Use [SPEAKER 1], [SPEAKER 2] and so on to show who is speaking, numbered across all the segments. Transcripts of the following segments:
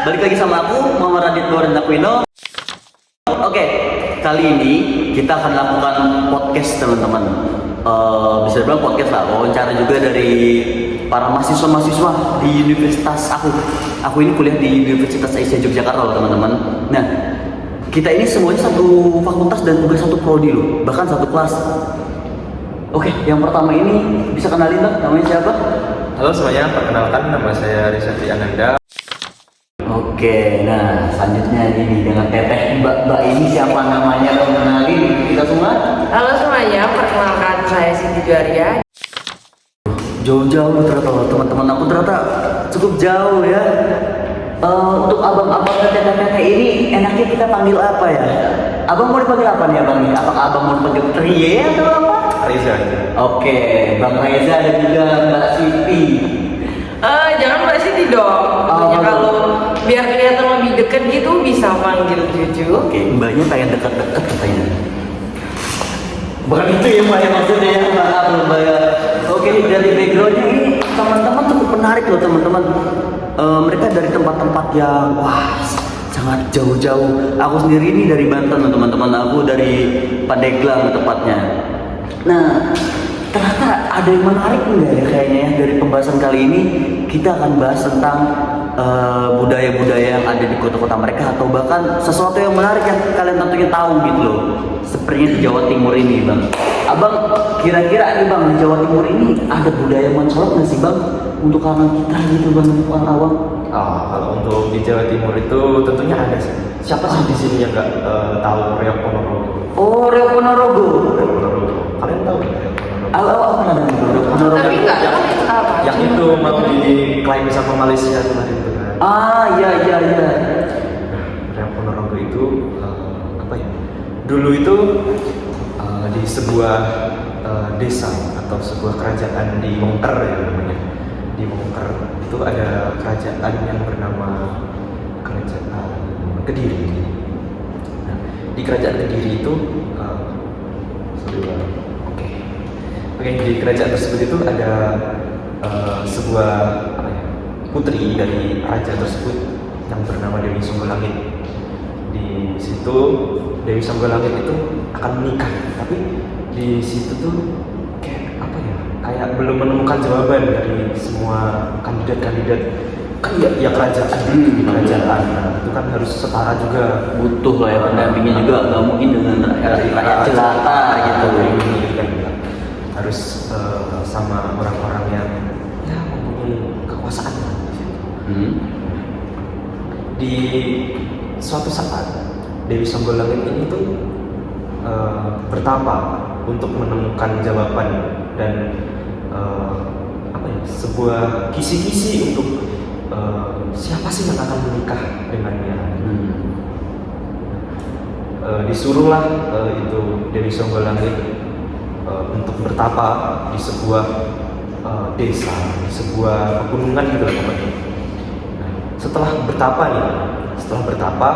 [SPEAKER 1] balik lagi sama aku Muhammad Radit Doren Aquino. Oke, kali ini kita akan lakukan podcast teman-teman. Bisa dibilang podcast lah, wawancara juga dari para mahasiswa-mahasiswa di universitas aku. Aku ini kuliah di Universitas Aisyah Yogyakarta loh teman-teman. Nah, kita ini semuanya satu fakultas dan juga satu prodi loh, bahkan satu kelas. Oke, yang pertama ini bisa kenalin Bang, namanya siapa?
[SPEAKER 2] Halo semuanya, perkenalkan nama saya Rizky Ananda.
[SPEAKER 1] Oke, nah selanjutnya ini dengan teteh Mbak ini siapa namanya? Kenalin kita semua.
[SPEAKER 3] Halo semuanya, perkenalkan saya Siti Juaria.
[SPEAKER 1] Jauh-jauh ternyata loh, teman-teman aku ternyata cukup jauh ya. Untuk abang-abang dan teteh-teteh ini enaknya kita panggil apa ya? Abang mau dipanggil apa nih abang? Apakah abang mau dipanggil Rie atau apa?
[SPEAKER 2] Reza.
[SPEAKER 1] Oke, Bang Reza dan juga Mbak Siti.
[SPEAKER 3] Jangan Mbak Siti dong. Tentunya kalau biar kelihatan lebih deket gitu bisa panggil Juju.
[SPEAKER 1] Oke, Mbaknya pengen deket-deket katanya. Bukan itu ya Mbak ya maksudnya ya Mbak ya. Oke, dari backgroundnya ini teman-teman cukup menarik loh teman-teman. Mereka dari tempat-tempat yang wah sangat jauh-jauh. Aku sendiri ini dari Banten teman-teman. Aku dari Pandeglang tepatnya. Nah, ternyata ada yang menarik enggak ya kayaknya ya dari pembahasan kali ini. Kita akan bahas tentang budaya-budaya yang ada di kota-kota mereka atau bahkan sesuatu yang menarik yang kalian tentunya tahu gitu loh. Sepertinya di Jawa Timur ini Bang. Abang kira-kira nih Bang, di Jawa Timur ini ada budaya mencolok nggak sih Bang untuk anak kita gitu Bang, orang awam?
[SPEAKER 2] Kalau untuk di Jawa Timur itu tentunya ada sih. Siapa sih di sini yang nggak tahu Reok Ponorogo?
[SPEAKER 1] Oh, Reok Ponorogo.
[SPEAKER 2] Reok Ponorogo. Kalian tahu nggak Reok Ponorogo?
[SPEAKER 1] Aku pernah dengar Reok Ponorogo.
[SPEAKER 3] Tapi nggak tahu itu apa.
[SPEAKER 2] Yang itu mau diklaim sama Malaysia kemarin itu kan?
[SPEAKER 1] Iya.
[SPEAKER 2] Nah, Reok Ponorogo itu apa ya? Dulu itu di sebuah desa atau sebuah kerajaan di Mongker ya namanya. Di Mongker itu ada kerajaan yang bernama Kerajaan Kediri. Nah, di Kerajaan Kediri itu di kerajaan tersebut itu ada sebuah apa ya, putri dari raja tersebut yang bernama Dewi Songgolangit. Di situ Dewi Songgolangit itu akan menikah, tapi di situ tuh kayak apa ya, kayak belum menemukan jawaban dari semua kandidat-kandidat. Kan ya kerajaan, kerajaan itu kan harus setara juga,
[SPEAKER 1] Butuh lah ya pendampingnya juga, nggak mungkin dengan rakyat jelata gitu.
[SPEAKER 2] Harus sama orang-orang yang ya mempunyai kekuasaan di situ. Di suatu saat Dewi Songgolangit ini tuh bertapa untuk menemukan jawaban dan apa ya, sebuah kisi-kisi untuk siapa sih yang akan menikah dengannya. Disuruhlah itu Dewi Songgolangit untuk bertapa di sebuah desa, di sebuah pegunungan gitu pokoknya. Nah, setelah bertapa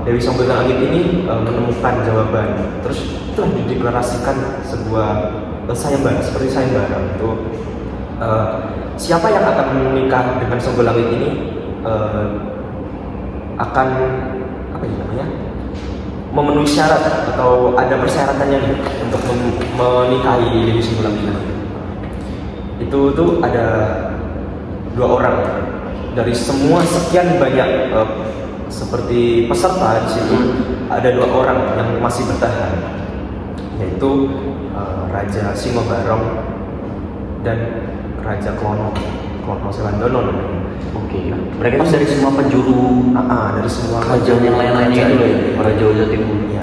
[SPEAKER 2] Dewi Songgolangit ini menemukan jawaban. Terus telah dideklarasikan sebuah sayembara, seperti sayembara itu siapa yang akan menikah dengan Songgolangit ini akan apa ya namanya, memenuhi syarat atau ada persyaratannya nih untuk menikahi Dewi Songgolangit. Itu tuh ada 2 orang dari semua sekian banyak seperti peserta di situ. Ada 2 orang yang masih bertahan, yaitu Raja Singobarong dan Raja Klono Selandono namanya.
[SPEAKER 1] Oke, mereka itu dari semua penjuru
[SPEAKER 2] dari semua
[SPEAKER 1] kerajaan yang lain-lainnya itu loh ya, para Jawa Timur.
[SPEAKER 2] Ya,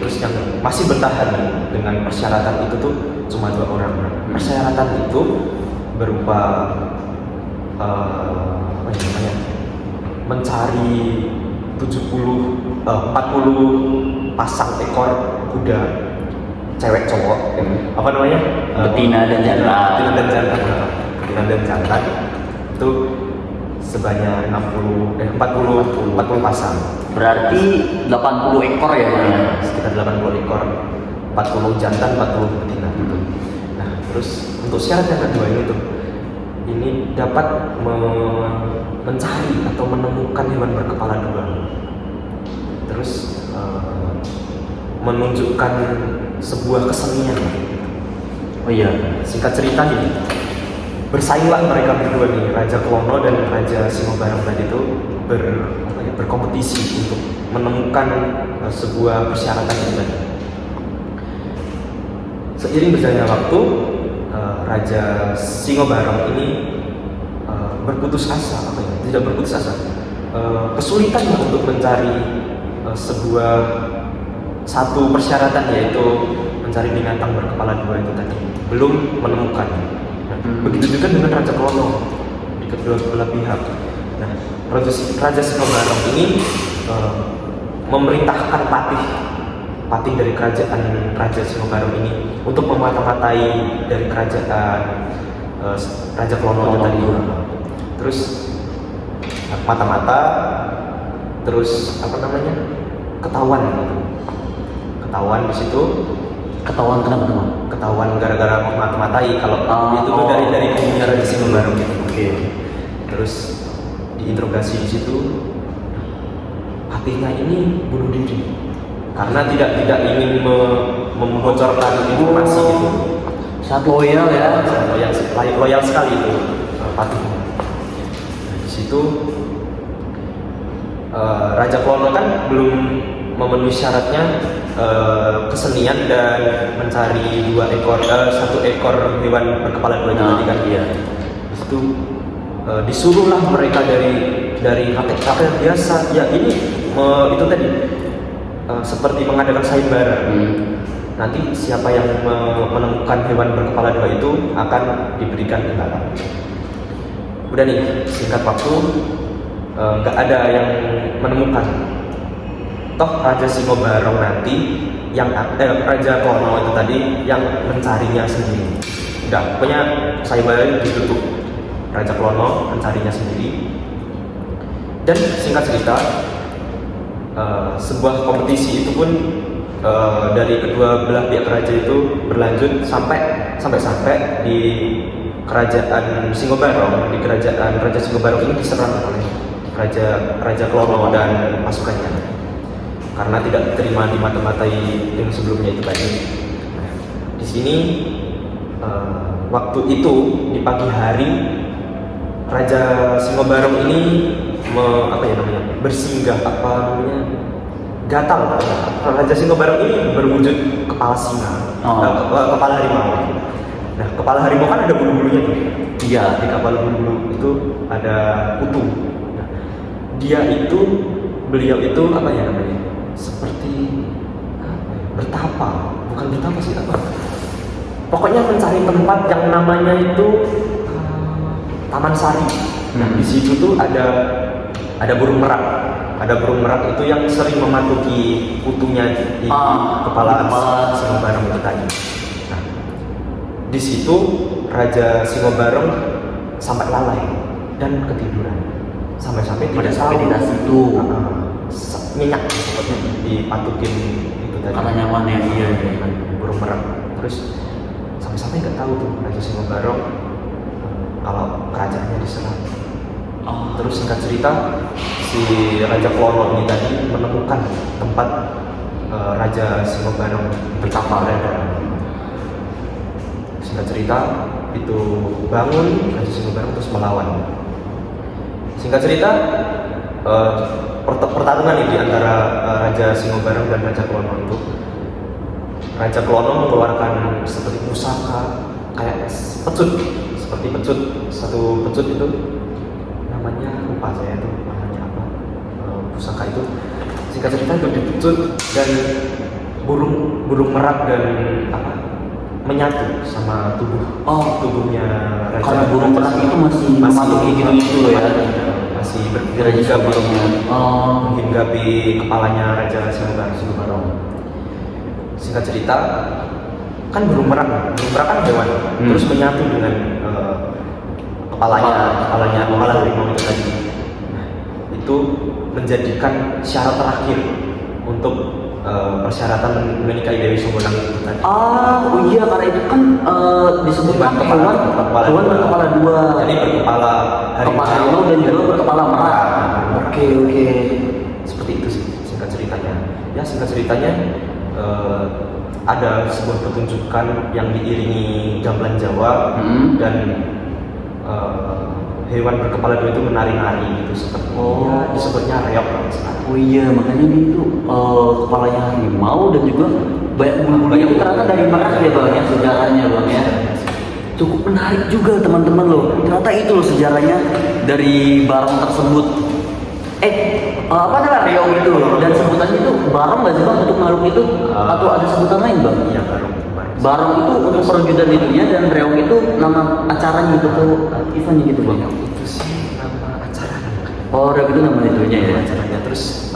[SPEAKER 2] terus yang masih bertahan dengan persyaratan itu tuh cuma 2 orang. Persyaratan itu berupa apa ya namanya, mencari 40 pasang ekor kuda cewek cowok, apa namanya,
[SPEAKER 1] Betina dan jantan.
[SPEAKER 2] Betina dan jantan itu sebanyak 40 pasang.
[SPEAKER 1] Berarti 80 ekor ya Bang?
[SPEAKER 2] Sekitar 80 ekor, 40 jantan, 40 betina gitu. Nah, terus untuk syarat yang kedua ini tuh ini dapat mencari atau menemukan hewan berkepala dua. Terus menunjukkan sebuah kesenian.
[SPEAKER 1] Oh iya.
[SPEAKER 2] Singkat cerita nih, bersainglah mereka berdua nih, Raja Klono dan Raja Singobarong tadi itu berkompetisi untuk menemukan sebuah persyaratan itu tadi. Seiring berjalannya waktu, Raja Singobarong ini berputus asa, tidak berputus asa, kesulitan untuk mencari satu persyaratan, yaitu mencari binatang berkepala dua itu tadi, belum menemukan. Nah, begitu juga dengan Raja Klono di kedua belah pihak. Nah, Raja Singobarong ini memerintahkan patih dari kerajaan Raja Singobarong ini untuk memata-matai dari kerajaan Raja Klono tadi. Terus mata-mata, terus ketahuan di situ.
[SPEAKER 1] Ketahuan kenapa teman?
[SPEAKER 2] Ketahuan gara-gara mata-matai kalau itu tuh dari kubunya Raja Singobarong gitu.
[SPEAKER 1] Oke.
[SPEAKER 2] Terus diinterogasi di situ, patihnya ini bunuh diri karena tidak ingin membocorkan informasi gitu.
[SPEAKER 1] Sangat loyal ya.
[SPEAKER 2] Loyal sekali itu patihnya. Nah, di situ Raja Klono kan belum memenuhi syaratnya kesenian dan mencari satu ekor hewan berkepala dua tadi kan.
[SPEAKER 1] Iya.
[SPEAKER 2] Di situ disuruhlah mereka dari kakek biasa. Ya ini itu tadi seperti mengadakan sayembara. Nanti siapa yang menemukan hewan berkepala dua itu akan diberikan imbalan. Udah nih, singkat waktu nggak ada yang menemukan. Toh Raja Singobarong nanti Raja Klono itu tadi yang mencarinya sendiri. Udah, pokoknya sayembara ditutup. Raja Klono mencarinya sendiri. Dan singkat cerita, sebuah kompetisi itu pun dari kedua belah pihak raja itu berlanjut sampai di kerajaan Singobarong. Di kerajaan Raja Singobarong ini diserang oleh Raja Klono dan pasukannya karena tidak terima di mata-matai yang sebelumnya itu tadi. Di sini waktu itu di pagi hari Raja Singobarong ini bersinggah gatal. Raja Singobarong ini berwujud kepala singa, kepala harimau. Nah, kepala harimau kan ada bulu-bulunya tuh.
[SPEAKER 1] Iya.
[SPEAKER 2] Di kepala bulu-bulu itu ada kutu. Nah, beliau itu seperti bertapa, bukan bertapa sih pokoknya mencari tempat yang namanya itu Taman Sari. Nah, di situ tuh ada burung merak. Ada burung merak itu yang sering mematuhi kutunya di kepala Singobarong itu tadi. Nah, di situ Raja Singobarong sampai lalai dan ketiduran. Sampai-sampai tidak tahu
[SPEAKER 1] di situ.
[SPEAKER 2] Minyak seperti dipatukin itu tadi.
[SPEAKER 1] Karena nyaman ya dia
[SPEAKER 2] burung merak. Terus sampai-sampai nggak tahu tuh Raja Singobarong kalau kerajaannya diserang. Terus singkat cerita, si Raja Klono ini tadi menemukan tempat Raja Singobarong bertapa berada. Singkat cerita, itu bangun Raja Singobarong terus melawan. Singkat cerita, pertarungan ini antara Raja Singobarong dan Raja Klono itu. Raja Klono mengeluarkan seperti pusaka kayak seperti pecut. Satu pecut itu namanya lupa saya tuh namanya apa, pusaka itu. Singkat cerita itu dipecut dan burung merak dan menyatu sama tubuhnya Raja.
[SPEAKER 1] Karena burung merak itu masih mematuhi gitu loh ya.
[SPEAKER 2] Masih berhinggapi menghinggapi kepalanya Raja Singobarong. Singkat cerita, kan burung merak kan hewan, terus menyatu dengan kepala harimau itu tadi. Nah, itu menjadikan syarat terakhir untuk persyaratan menikahi Dewi Sumberlang itu tadi.
[SPEAKER 1] Oh iya, karena itu kan disebutkan
[SPEAKER 2] Hewan
[SPEAKER 1] hewan berkepala dua.
[SPEAKER 2] Jadi berkepala
[SPEAKER 1] harimau dan juga berkepala merak. Oke.
[SPEAKER 2] Seperti itu sih singkat ceritanya. Ya singkat ceritanya ada sebuah pertunjukan yang diiringi gamelan Jawa dan hewan berkepala dua itu menari-nari gitu seperti disebutnya reok kalau nggak salah.
[SPEAKER 1] Oh iya, makanya dia itu kepalanya harimau dan juga banyak bulu-bulu itu ternyata dari merak ya bang ya, sejarahnya bang ya. Cukup menarik juga teman-teman loh. Ternyata itu loh sejarahnya dari barong tersebut. Apa adalah reog itu? Dan sebutannya itu barong nggak sih bang untuk makhluk itu? Atau ada sebutan lain bang?
[SPEAKER 2] Iya barong.
[SPEAKER 1] Barong itu untuk perwujudan itunya dan reog itu nama acaranya gitu tuh eventnya gitu bang.
[SPEAKER 2] Itu sih nama acaranya.
[SPEAKER 1] Oh reog itu nama itunya ya.
[SPEAKER 2] Acaranya terus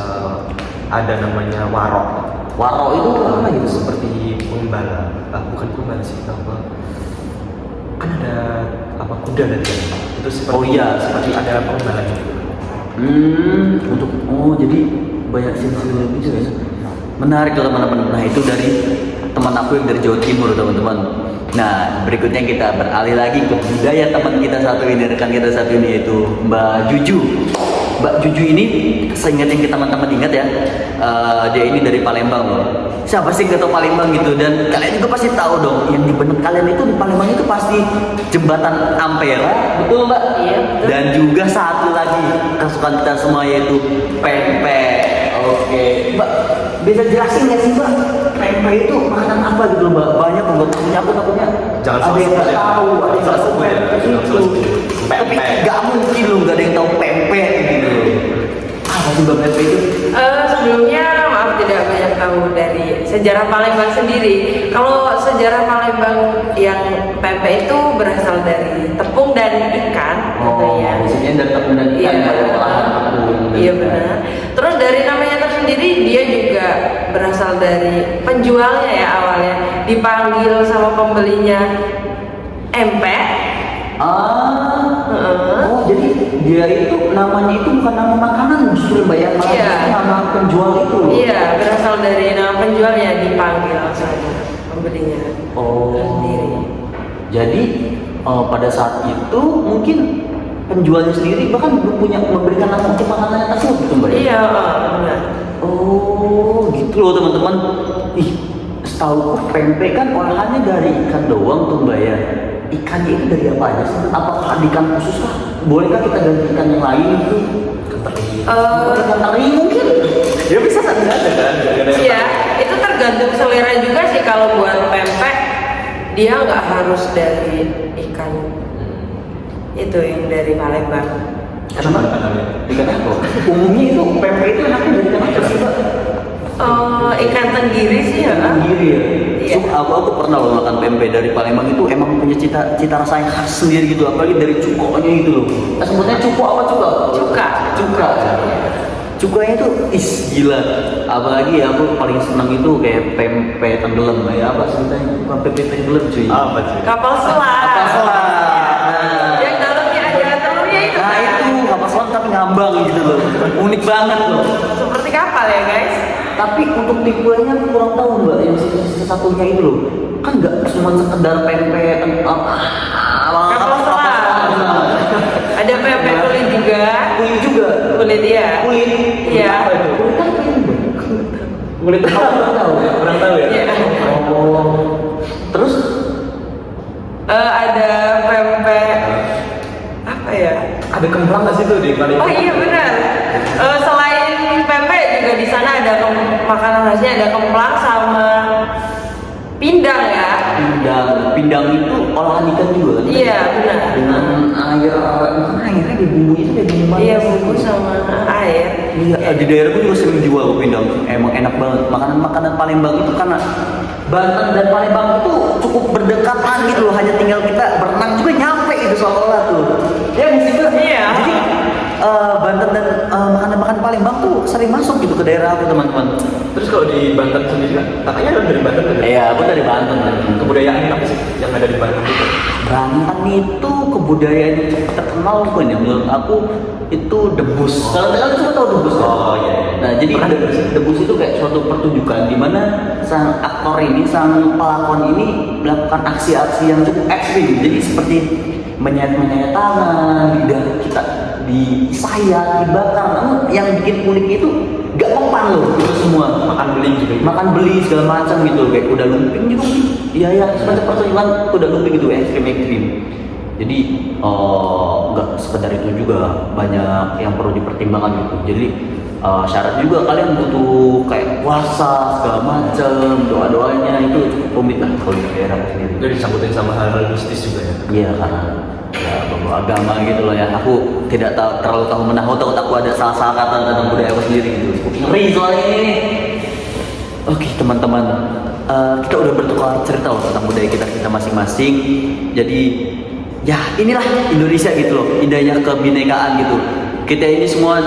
[SPEAKER 2] ada namanya warok.
[SPEAKER 1] Warok itu apa gitu?
[SPEAKER 2] Seperti pengembala, bukan pengembala sih, kan ada apa kuda dan itu seperti
[SPEAKER 1] Oh iya.
[SPEAKER 2] seperti ada pengembalanya.
[SPEAKER 1] Jadi banyak silsilah itu ya. Menarik tuh teman-teman. Nah itu dari teman aku yang dari Jawa Timur teman-teman. Nah berikutnya kita beralih lagi ke budaya teman kita satu ini, rekan kita satu ini, yaitu Mbak Juju. Mbak Juju ini seingat yang teman-teman ingat ya, dia ini dari Palembang loh. Siapa sih nggak tahu Palembang gitu, dan kalian juga pasti tahu dong yang di benak kalian itu di Palembang itu pasti jembatan Ampera, betul mbak?
[SPEAKER 3] Iya.
[SPEAKER 1] Dan juga satu lagi kesukaan kita semua yaitu pempek. Oke, mbak bisa jelasin nggak sih mbak, pempek itu makanan apa gitu mbak? Banyak banget punya, aku takutnya
[SPEAKER 2] Jangan
[SPEAKER 1] ada yang nggak
[SPEAKER 2] salah
[SPEAKER 1] tahu, ada yang nggak tahu
[SPEAKER 2] sebut ya.
[SPEAKER 1] pempek
[SPEAKER 2] Jangan
[SPEAKER 1] itu.
[SPEAKER 2] salah sebut.
[SPEAKER 1] Tapi
[SPEAKER 2] Pempek.
[SPEAKER 1] nggak mungkin loh nggak ada yang tahu pempek gitu. Apa sih mbak pempek itu?
[SPEAKER 3] Sebelumnya maaf tidak banyak tahu dari sejarah Palembang sendiri. Kalau sejarah Palembang yang pempek itu berasal dari tepung dan ikan, katanya.
[SPEAKER 1] Maksudnya dari tepung dan ikan
[SPEAKER 3] Iya.
[SPEAKER 1] pada olahan tepung.
[SPEAKER 3] Iya benar. Terus dari namanya tersendiri dia juga berasal dari penjualnya ya, awalnya dipanggil sama pembelinya empek.
[SPEAKER 1] Jadi dia itu namanya itu bukan nama makanan justru mbak ya, malah
[SPEAKER 3] Iya.
[SPEAKER 1] itu nama penjual itu.
[SPEAKER 3] Iya, berasal dari nama penjualnya dipanggil sama pembelinya sendiri.
[SPEAKER 1] Jadi pada saat itu mungkin penjualnya sendiri bahkan belum punya memberikan nama untuk makanannya tersebut gitu mbak ya?
[SPEAKER 3] Iya, benar.
[SPEAKER 1] Oh gitu loh teman-teman. Ih, setahu pempek kan olahannya dari ikan doang tuh mbak ya. Ikannya itu dari apa aja sih? Apakah ada ikan khusus kah? Bolehkah kita ganti ikan yang lain gitu? Ikan teri mungkin?
[SPEAKER 2] Ya bisa saja ada kan.
[SPEAKER 3] Iya, itu tergantung selera juga sih. Kalau buat pempek dia nggak harus dari ikan itu yang dari Palembang.
[SPEAKER 1] Kenapa? Ikan apa? Umumnya itu pempek itu enaknya dari ikan apa sih mbak?
[SPEAKER 3] Ikan tenggiri sih ya.
[SPEAKER 1] Tenggiri ya?
[SPEAKER 3] Iya.
[SPEAKER 1] Aku pernah loh makan pempek dari Palembang, itu emang punya cita rasa yang khas sendiri gitu, apalagi dari cukonya itu loh. Sebutnya cuko apa cuka? Cuka. Cukanya itu gila. Apalagi ya, aku paling senang itu kayak pempek tenggelam ya, apa sebutnya? Bukan pempek tenggelam cuy.
[SPEAKER 2] Apa sih?
[SPEAKER 3] Kapal selam.
[SPEAKER 1] Kapal selam. Nah.
[SPEAKER 3] Yang dalamnya ada telurnya itu.
[SPEAKER 1] Nah itu kapal selam tapi ngambang gitu loh. Unik banget loh.
[SPEAKER 3] Seperti kapal ya guys.
[SPEAKER 1] Tapi untuk tipenya aku kurang tahu mbak, yang satunya itu loh, kan nggak cuma sekedar pempek
[SPEAKER 3] Kapal selam. Ada pempek kulit juga.
[SPEAKER 1] kulit juga,
[SPEAKER 3] Kulit ya.
[SPEAKER 1] kulit
[SPEAKER 3] Iya.
[SPEAKER 1] apa itu? Kulit kan
[SPEAKER 2] Kulit
[SPEAKER 1] kurang tahu,
[SPEAKER 2] kurang tahu ya.
[SPEAKER 3] Iya.
[SPEAKER 1] Oh, terus
[SPEAKER 3] Ada pempek apa ya?
[SPEAKER 2] Ada kemplang nggak sih tuh di Palembang?
[SPEAKER 3] Oh iya benar. Selain pempek juga di sana ada makanan khasnya, ada kemplang sama pindang ya.
[SPEAKER 1] pindang itu olahan ikan juga kan?
[SPEAKER 3] Iya benar.
[SPEAKER 1] Dengan airnya dibumbuin itu kayak bumbu
[SPEAKER 3] Iya
[SPEAKER 1] manis.
[SPEAKER 3] bumbu sama air.
[SPEAKER 1] Iya, di daerahku juga sering jual pindang. Emang enak banget. Makanan Palembang itu karena Banten dan Palembang itu cukup berdekatan gitu loh. Hanya tinggal kita berenang juga nyampe itu seolah-olah tuh. Ya mesti juga.
[SPEAKER 3] Iya.
[SPEAKER 1] Jadi Banten dan makanan Palembang tuh sering masuk gitu ke daerah aku teman-teman.
[SPEAKER 2] Terus kalau di Banten sendiri kan, kakaknya kan dari Banten kan?
[SPEAKER 1] Iya, aku dari Banten.
[SPEAKER 2] Kebudayaan apa sih yang ada di Banten itu?
[SPEAKER 1] Banten itu kebudayaan yang cukup terkenal pun ya menurut aku itu debus. Kalau kalian semua tahu debus kan?
[SPEAKER 2] Oh iya.
[SPEAKER 1] Nah jadi debus itu kayak suatu pertunjukan di mana sang aktor ini, sang pelakon ini melakukan aksi-aksi yang cukup ekstrim. Jadi seperti menyayat tangan, lidah kita disayat, dibakar. Namun yang bikin unik itu gak mempan loh itu semua.
[SPEAKER 2] Makan beli gitu.
[SPEAKER 1] Makan beli segala macam gitu, kayak kuda lumping gitu. Iya ya, semacam pertunjukan kuda lumping gitu, ekstrim. Jadi nggak sekedar itu juga, banyak yang perlu dipertimbangkan gitu. Jadi syarat juga kalian butuh kayak puasa segala macam, doanya itu cukup rumit lah kalau di daerah sendiri.
[SPEAKER 2] Itu disangkutin sama hal mistis juga ya.
[SPEAKER 1] Iya karena ya beberapa agama gitu loh ya. Aku tidak terlalu tahu menahu, takut aku ada salah kata tentang budaya aku sendiri gitu. Ngeri soalnya ini. Oke teman-teman, kita udah bertukar cerita loh tentang budaya kita masing-masing. Jadi ya inilah Indonesia gitu loh, indahnya kebinekaan gitu. Kita ini semua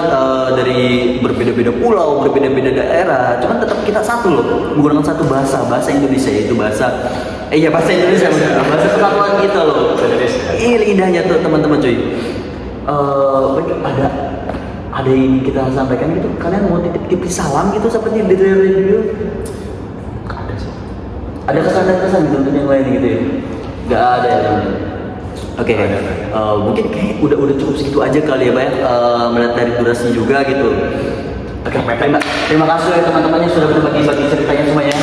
[SPEAKER 1] dari berbeda-beda pulau, berbeda-beda daerah, cuman tetap kita satu loh, menggunakan satu bahasa Indonesia, yaitu bahasa Indonesia, bahasa kesatuan kita loh. Ini indahnya tuh teman-teman cuy. Ada yang kita sampaikan gitu, kalian mau titip salam gitu seperti di video?
[SPEAKER 2] Ada sih.
[SPEAKER 1] Ada kesan gitu untuk yang lain gitu ya? Gak ada ya teman-teman. Oke, mungkin kayak udah cukup segitu aja kali ya Pak ya, melihat dari durasi juga gitu. Oke, terima kasih ya teman-temannya sudah berbagi ceritanya semuanya.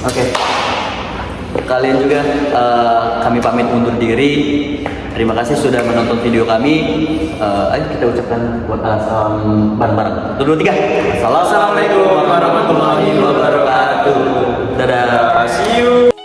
[SPEAKER 1] Oke. Kalian juga kami pamit undur diri. Terima kasih sudah menonton video kami. Ayo kita ucapkan salam bareng-bareng. 1, 2, 3.
[SPEAKER 2] Assalamualaikum warahmatullahi wabarakatuh.
[SPEAKER 1] Dadah.
[SPEAKER 2] See you.